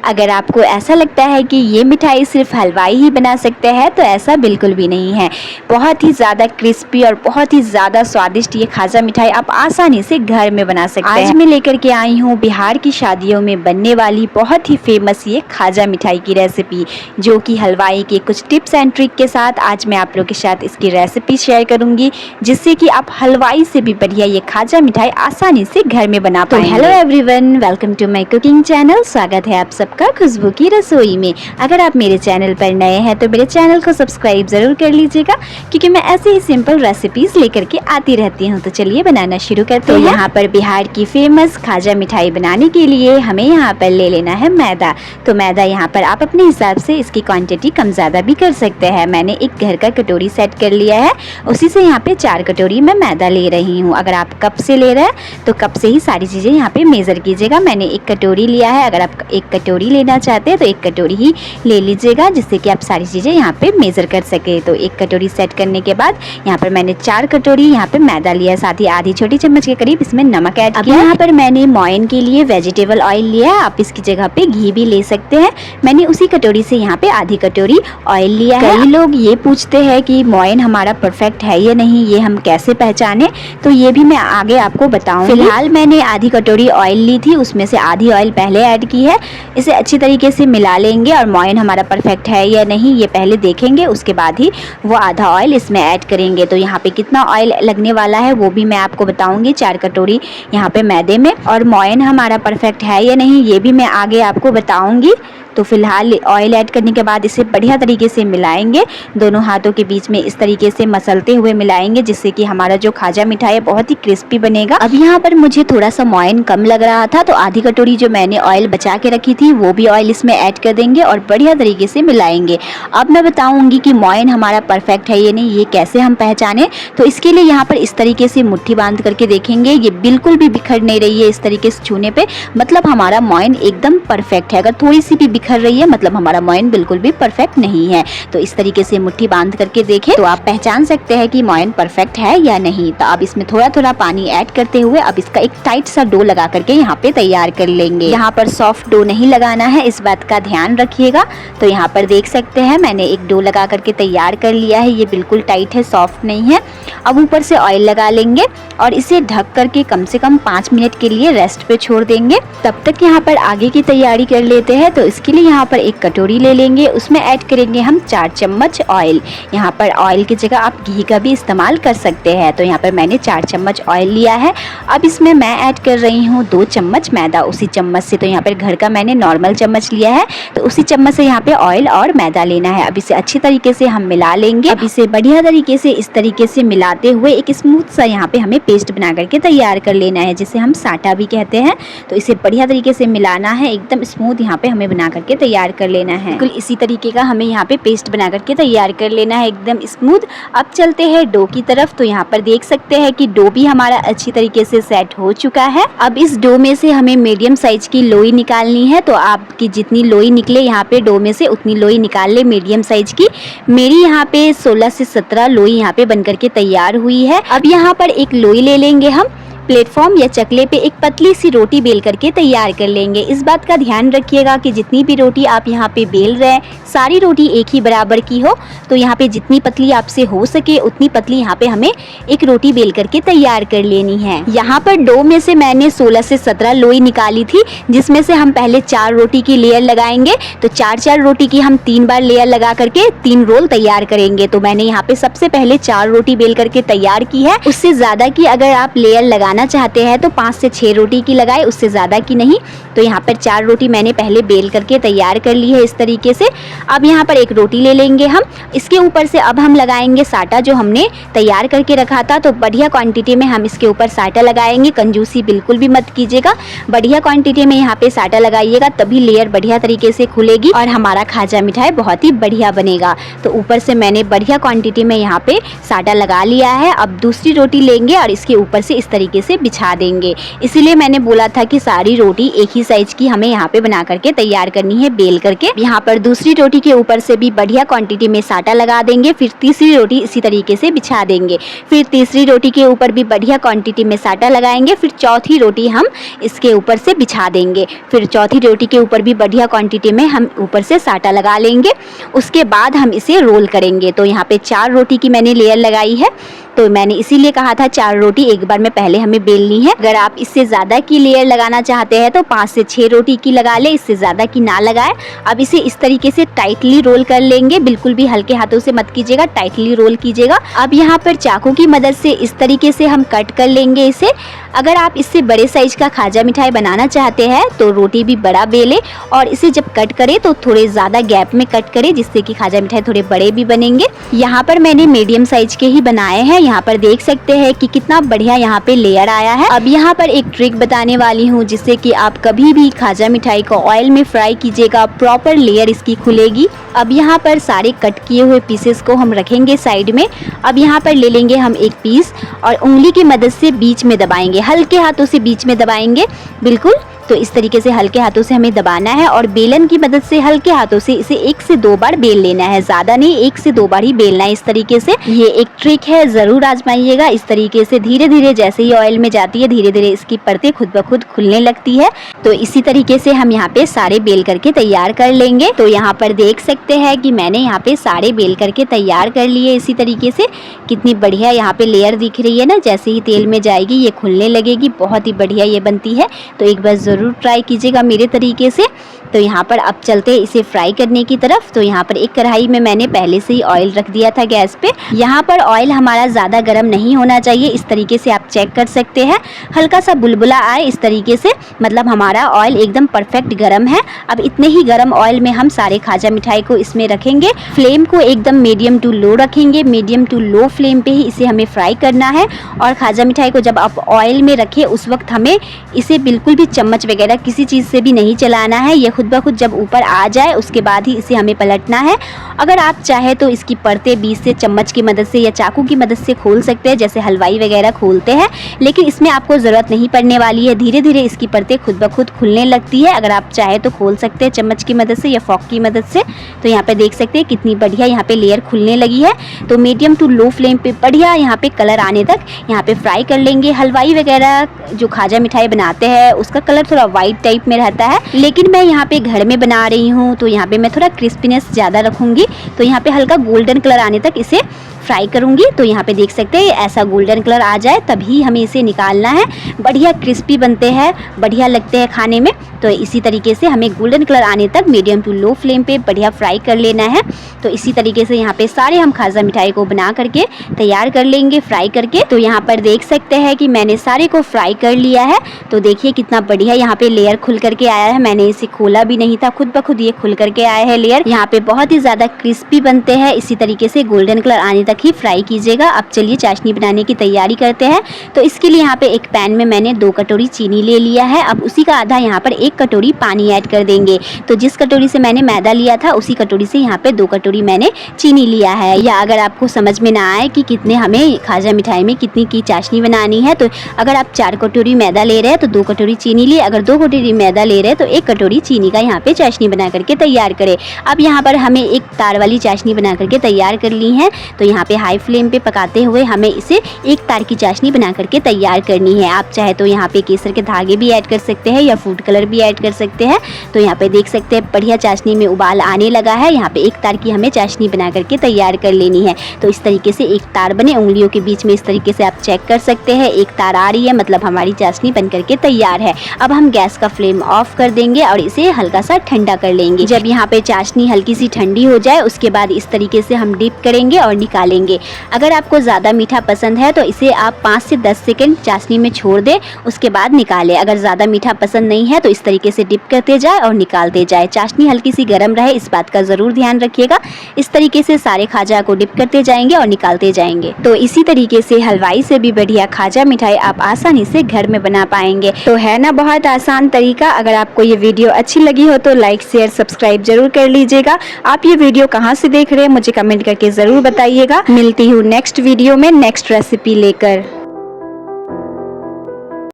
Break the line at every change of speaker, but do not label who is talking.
अगर आपको ऐसा लगता है कि ये मिठाई सिर्फ हलवाई ही बना सकते हैं तो ऐसा बिल्कुल भी नहीं है। बहुत ही ज़्यादा क्रिस्पी और बहुत ही ज़्यादा स्वादिष्ट ये खाजा मिठाई आप आसानी से घर में बना सकते हैं। आज मैं लेकर के आई हूँ बिहार की शादियों में बनने वाली बहुत ही फेमस ये खाजा मिठाई की रेसिपी, जो कि हलवाई के कुछ टिप्स एंड ट्रिक के साथ आज मैं आप लोग के साथ इसकी रेसिपी शेयर करूंगी, जिससे कि आप हलवाई से भी बढ़िया ये खाजा मिठाई आसानी से घर में बना पाएंगे। Hello everyone, welcome to my cooking channel. स्वागत है आप सबका खुशबू की रसोई में। अगर आप मेरे चैनल पर नए हैं तो मेरे चैनल को सब्सक्राइब जरूर कर लीजिएगा, क्योंकि मैं ऐसे ही सिंपल रेसिपीज लेकर के आती रहती हूँ। तो चलिए बनाना शुरू करते हैं। यहाँ पर बिहार की फेमस खाजा मिठाई बनाने के लिए हमें यहाँ पर ले लेना है मैदा। तो मैदा यहाँ पर आप अपने हिसाब से इसकी क्वांटिटी कम ज़्यादा भी कर सकते हैं। मैंने एक घर का कटोरी सेट कर लिया है, उसी से यहाँ पे 4 कटोरी मैं मैदा ले रही हूँ। अगर आप कप से ले रहे हैं तो कप से ही सारी चीज़ें यहाँ पे मेज़र कीजिएगा। मैंने 1 कटोरी लिया है। अगर आप 1 कटोरी लेना चाहते हैं तो 1 कटोरी ही ले लीजिएगा, जिससे कि आप सारी चीज़ें यहाँ पे मेज़र कर सके। तो 1 कटोरी सेट करने के बाद यहाँ पर मैंने 4 कटोरी यहाँ पे मैदा लिया है, साथ ही आधी छोटी चम्मच के करीब इसमें नमक ऐड किया। यहाँ पर मैंने मोइन के लिए वेजिटेबल ऑयल लिया है, आप इसकी जगह पे घी भी ले सकते हैं। मैंने उसी कटोरी से यहाँ पे आधी कटोरी ऑयल लिया है। कई लोग ये पूछते हैं कि मोइन हमारा परफेक्ट है या नहीं, ये हम कैसे पहचाने, तो ये भी मैं आगे आपको बताऊंगी। फिलहाल मैंने आधी कटोरी ऑयल ली थी, उसमें से आधी ऑयल पहले ऐड की है। इसे अच्छी तरीके से मिला लेंगे और मोइन हमारा परफेक्ट है या नहीं ये पहले देखेंगे, उसके बाद ही वो आधा ऑयल इसमें ऐड करेंगे। तो यहाँ पे कितना ऑयल लगने वाला है वो भी मैं आपको बताऊंगी 4 कटोरी यहाँ पे मैदे में। और मोइन हमारा परफेक्ट है या नहीं ये भी मैं आगे आपको बताऊंगी। तो फिलहाल ऑयल ऐड करने के बाद इसे बढ़िया तरीके से मिलाएंगे, दोनों हाथों के बीच में इस तरीके से मसलते हुए मिलाएंगे, जिससे कि हमारा जो खाजा मिठाई है बहुत ही क्रिस्पी बनेगा। अब यहाँ पर मुझे थोड़ा सा मोइन कम लग रहा था, तो आधी कटोरी जो मैंने ऑयल बचा के रखी थी वो भी ऑयल इसमें ऐड कर देंगे और बढ़िया तरीके से मिलाएंगे। अब मैं बताऊंगी कि मोइन हमारा परफेक्ट है या नहीं, ये कैसे हम पहचाने। तो इसके लिए यहाँ पर इस तरीके से मुट्ठी बांध करके देखेंगे, ये बिल्कुल भी बिखर नहीं रही है। इस तरीके से छूने पे मतलब हमारा मोइन एकदम परफेक्ट है। अगर थोड़ी सी भी बिखर रही है मतलब हमारा मोइन बिल्कुल भी परफेक्ट नहीं है। तो इस तरीके से मुट्ठी बांध करके देखें तो आप पहचान सकते हैं कि मोइन परफेक्ट है या नहीं। तो अब इसमें थोड़ा थोड़ा पानी ऐड करते हुए अब इसका एक टाइट सा डो लगा करके यहाँ पे तैयार कर लेंगे। यहाँ पर सॉफ्ट डो नहीं लगाना है, इस बात का ध्यान रखिएगा। तो यहाँ पर देख सकते हैं मैंने एक डो लगा करके तैयार कर लिया है, ये बिल्कुल टाइट है, सॉफ्ट नहीं है। अब ऊपर से ऑयल लगा लेंगे और इसे ढक करके कम से कम 5 मिनट के लिए रेस्ट पे छोड़ देंगे। तब तक यहाँ पर आगे की तैयारी कर लेते हैं। तो इसके लिए यहाँ पर 1 कटोरी ले लेंगे, उसमें ऐड करेंगे हम 4 चम्मच ऑयल। यहाँ पर ऑयल की जगह आप घी का भी इस्तेमाल कर सकते हैं। तो यहाँ पर मैंने 4 चम्मच ऑयल लिया है। अब इसमें मैं ऐड कर रही हूँ 2 चम्मच मैदा, उसी चम्मच से। तो यहाँ पर घर का मैंने नॉर्मल चम्मच लिया है, तो उसी चम्मच से यहाँ पे ऑयल और मैदा लेना है। अब इसे अच्छी तरीके से हम मिला लेंगे। अब इसे बढ़िया तरीके से इस तरीके से मिलाते हुए एक स्मूथ सा यहाँ पे हमें पेस्ट बना करके तैयार कर लेना है, जिसे हम साटा भी कहते हैं। तो इसे बढ़िया तरीके से मिलाना है, एकदम स्मूथ यहाँ पे हमें बना करके तैयार कर लेना है। बिल्कुल इसी तरीके का हमें यहाँ पे पेस्ट बना करके तैयार कर लेना है, एकदम स्मूथ। अब चलते हैं डो की तरफ। तो यहाँ पर देख सकते हैं कि डो भी हमारा अच्छी तरीके से सेट हो चुका है। अब इस डो में से हमें मीडियम साइज की लोई निकालनी है। तो आपकी जितनी लोई निकले यहाँ पे डो में से उतनी लोई निकाल ले मीडियम साइज की। मेरी यहाँ पे 16 से 17 लोई यहाँ पे बन करके तैयार हुई है। अब यहाँ पर एक लोई ले लेंगे हम, प्लेटफॉर्म या चकले पे एक पतली सी रोटी बेल करके तैयार कर लेंगे। इस बात का ध्यान रखिएगा कि जितनी भी रोटी आप यहाँ पे बेल रहे हैं सारी रोटी एक ही बराबर की हो। तो यहाँ पे जितनी पतली आपसे हो सके उतनी पतली यहाँ पे हमें एक रोटी बेल करके तैयार कर लेनी है। यहाँ पर डो में से मैंने 16 से 17 लोई निकाली थी, जिसमें से हम पहले 4 रोटी की लेयर लगाएंगे। तो 4-4 रोटी की हम 3 बार लेयर लगा करके 3 रोल तैयार करेंगे। तो मैंने यहाँ पे सबसे पहले 4 रोटी बेल करके तैयार की है। उससे ज्यादा की अगर आप लेयर लगाना चाहते हैं तो 5 से 6 रोटी की लगाए, उससे ज्यादा की नहीं। तो यहाँ पर 4 रोटी मैंने पहले बेल करके तैयार कर ली है इस तरीके से। अब यहाँ पर एक रोटी ले लेंगे हम, इसके ऊपर से अब हम लगाएंगे साटा जो हमने तैयार करके रखा था। तो बढ़िया क्वांटिटी में हम इसके ऊपर साटा लगाएंगे, कंजूसी बिल्कुल भी मत कीजिएगा। बढ़िया क्वांटिटी में यहाँ पे साटा लगाइएगा, तभी लेयर बढ़िया तरीके से खुलेगी और हमारा खाजा मिठाई बहुत ही बढ़िया बनेगा। तो ऊपर से मैंने बढ़िया क्वांटिटी में यहाँ पे साटा लगा लिया है। अब दूसरी रोटी लेंगे और इसके ऊपर से इस तरीके से बिछा देंगे। इसीलिए मैंने बोला था कि सारी रोटी एक ही साइज की हमें यहाँ पे बना करके तैयार करनी है बेल करके। यहाँ पर दूसरी रोटी के ऊपर से भी बढ़िया क्वांटिटी में साटा लगा देंगे, फिर तीसरी रोटी इसी तरीके से बिछा देंगे, फिर तीसरी रोटी के ऊपर भी बढ़िया क्वांटिटी में साटा लगाएंगे, फिर चौथी रोटी हम इसके ऊपर से बिछा देंगे, फिर चौथी रोटी के ऊपर भी बढ़िया क्वांटिटी में हम ऊपर से साटा लगा लेंगे। उसके बाद हम इसे रोल करेंगे। तो यहाँ पे 4 रोटी की मैंने लेयर लगाई है, तो मैंने इसीलिए कहा था 4 रोटी एक बार में पहले हमें बेलनी है। अगर आप इससे ज़्यादा की लेयर लगाना चाहते हैं तो 5 से 6 रोटी की लगा ले, इससे ज़्यादा की ना लगाए। अब इसे इस तरीके से टाइटली रोल कर लेंगे, बिल्कुल भी हल्के हाथों से मत कीजिएगा, टाइटली रोल कीजिएगा। अब यहाँ पर चाकू की मदद से इस तरीके से हम कट कर लेंगे इसे। अगर आप इससे बड़े साइज का खाजा मिठाई बनाना चाहते हैं तो रोटी भी बड़ा बेले और इसे जब कट करें तो थोड़े ज़्यादा गैप में कट करें, जिससे कि खाजा मिठाई थोड़े बड़े भी बनेंगे। यहाँ पर मैंने मीडियम साइज के ही बनाए हैं। यहाँ पर देख सकते हैं कि कितना बढ़िया यहाँ पे लेयर आया है। अब यहाँ पर एक ट्रिक बताने वाली हूँ, जिससे कि आप कभी भी खाजा मिठाई को ऑयल में फ्राई कीजिएगा, प्रॉपर लेयर इसकी खुलेगी। अब यहाँ पर सारे कट किए हुए पीसेस को हम रखेंगे साइड में। अब यहाँ पर ले लेंगे हम एक पीस और उंगली की मदद से बीच में दबाएंगे, हल्के हाथों से बीच में दबाएंगे बिल्कुल। तो इस तरीके से हल्के हाथों से हमें दबाना है और बेलन की मदद से हल्के हाथों से इसे 1 से 2 बार बेल लेना है, ज़्यादा नहीं, 1 से 2 बार ही बेलना है इस तरीके से। ये एक ट्रिक है, ज़रूर आजमाइएगा। इस तरीके से धीरे धीरे जैसे ही ऑयल में जाती है धीरे धीरे इसकी परतें खुद ब खुद खुलने लगती है। तो इसी तरीके से हम यहाँ पे सारे बेल करके तैयार कर लेंगे। तो यहाँ पर देख सकते हैं कि मैंने यहाँ पे सारे बेल करके तैयार कर लिए। इसी तरीके से कितनी बढ़िया यहाँ पे लेयर दिख रही है ना, जैसे ही तेल में जाएगी ये खुलने लगेगी, बहुत ही बढ़िया ये बनती है। तो एक बार ज़रूर ट्राई कीजिएगा मेरे तरीके से। तो यहाँ पर अब चलते हैं इसे फ्राई करने की तरफ। तो यहाँ पर एक कढ़ाई में मैंने पहले से ही ऑयल रख दिया था गैस पे। यहाँ पर ऑयल हमारा ज़्यादा गर्म नहीं होना चाहिए, इस तरीके से आप चेक कर सकते हैं। हल्का सा बुलबुला आए इस तरीके से, मतलब हमारा ऑयल एकदम परफेक्ट गर्म है। अब इतने ही गर्म ऑयल में हम सारे खाजा मिठाई को इसमें रखेंगे। फ्लेम को एकदम मीडियम टू लो रखेंगे, मीडियम टू लो फ्लेम पे ही इसे हमें फ्राई करना है। और खाजा मिठाई को जब आप ऑयल में रखें उस वक्त हमें इसे बिल्कुल भी चम्मच वगैरह किसी चीज़ से भी नहीं चलाना है। ये खुद ब खुद जब ऊपर आ जाए उसके बाद ही इसे हमें पलटना है। अगर आप चाहे तो इसकी परतें बीच से चम्मच की मदद से या चाकू की मदद से खोल सकते हैं, जैसे हलवाई वगैरह खोलते हैं, लेकिन इसमें आपको ज़रूरत नहीं पड़ने वाली है। धीरे धीरे इसकी परतें खुद ब खुद खुलने लगती है। अगर आप चाहे तो खोल सकते हैं चम्मच की मदद से या फॉक की मदद से। तो यहाँ पे देख सकते हैं कितनी बढ़िया यहाँ पे लेयर खुलने लगी है। तो मीडियम टू लो फ्लेम पे बढ़िया यहाँ पे कलर आने तक यहाँ पे फ्राई कर लेंगे। हलवाई वगैरह जो खाजा मिठाई बनाते हैं उसका कलर थोड़ा वाइट टाइप में रहता है, लेकिन मैं यहाँ पे घर में बना रही हूँ तो यहाँ पे मैं थोड़ा क्रिस्पीनेस ज़्यादा रखूँगी। तो यहाँ पे हल्का गोल्डन कलर आने तक इसे फ्राई करूँगी। तो यहाँ पे देख सकते हैं ऐसा गोल्डन कलर आ जाए तभी हमें इसे निकालना है। बढ़िया क्रिस्पी बनते हैं, बढ़िया लगते हैं खाने में। तो इसी तरीके से हमें गोल्डन कलर आने तक मीडियम टू लो फ्लेम पे बढ़िया फ्राई कर लेना है। तो इसी तरीके से यहाँ पे सारे हम खाजा मिठाई को बना करके तैयार कर लेंगे फ्राई करके। तो यहाँ पर देख सकते हैं कि मैंने सारे को फ्राई कर लिया है। तो देखिए कितना बढ़िया यहाँ पे लेयर खुल करके आया है। मैंने इसे खोला भी नहीं था, खुद ब खुद ये खुल करके आया है लेयर। यहाँ पे बहुत ही ज़्यादा क्रिस्पी बनते हैं। इसी तरीके से गोल्डन कलर आने तक ही फ्राई कीजिएगा। अब चलिए चाशनी बनाने की तैयारी करते हैं। तो इसके लिए यहाँ पे एक पैन में मैंने 2 कटोरी चीनी ले लिया है। अब उसी का आधा यहाँ पर 1 कटोरी पानी ऐड कर देंगे। तो जिस कटोरी से मैंने मैदा लिया था उसी कटोरी से यहाँ पे 2 कटोरी मैंने चीनी लिया है। या अगर आपको समझ में ना आए कि कितने हमें खाजा मिठाई में कितनी की चाशनी बनानी है, तो अगर आप 4 कटोरी मैदा ले रहे हैं तो 2 कटोरी चीनी लिए, अगर 2 कटोरी मैदा ले रहे हैं तो 1 कटोरी चीनी का यहाँ पे चाशनी बना करके तैयार करें। अब यहाँ पर हमें एक तार वाली चाशनी बना करके तैयार कर ली है। तो यहाँ पे हाई फ्लेम पे पकाते हुए हमें इसे एक तार की चाशनी बना करके तैयार करनी है। आप चाहे तो यहाँ पे केसर के धागे भी ऐड कर सकते हैं या फूड कलर भी ऐड कर सकते हैं। तो यहाँ पे देख सकते हैं बढ़िया चाशनी में उबाल आने लगा है। यहाँ पे एक तार की हमें चाशनी बना करके तैयार कर लेनी है। तो इस तरीके से एक तार बने, उंगलियों के बीच में इस तरीके से आप चेक कर सकते हैं एक तार आ रही है, मतलब हमारी चाशनी बन करके तैयार है। अब हम गैस का फ्लेम ऑफ कर देंगे और इसे हल्का सा ठंडा कर लेंगे। जब यहाँ पे चाशनी हल्की सी ठंडी हो जाए उसके बाद इस तरीके से हम डिप करेंगे और निकालेंगे। अगर आपको ज़्यादा मीठा पसंद है तो इसे आप 5 से 10 सेकंड चाशनी में छोड़ दें, उसके बाद निकालें। अगर ज़्यादा मीठा पसंद नहीं है तो इस तरीके से डिप करते जाए और निकालते जाए। चाशनी हल्की सी गर्म रहे इस बात का ज़रूर ध्यान रखिएगा। इस तरीके से सारे खाजा को डिप करते जाएंगे और निकालते जाएंगे। तो इसी तरीके से हलवाई से भी बढ़िया खाजा मिठाई आप आसानी से घर में बना पाएंगे। तो है ना बहुत आसान तरीका। अगर आपको ये वीडियो अच्छी लगी हो तो लाइक शेयर सब्सक्राइब जरूर कर लीजिएगा। आप ये वीडियो कहाँ से देख रहे हैं मुझे कमेंट करके ज़रूर बताइएगा। मिलती हूँ नेक्स्ट वीडियो में नेक्स्ट रेसिपी लेकर।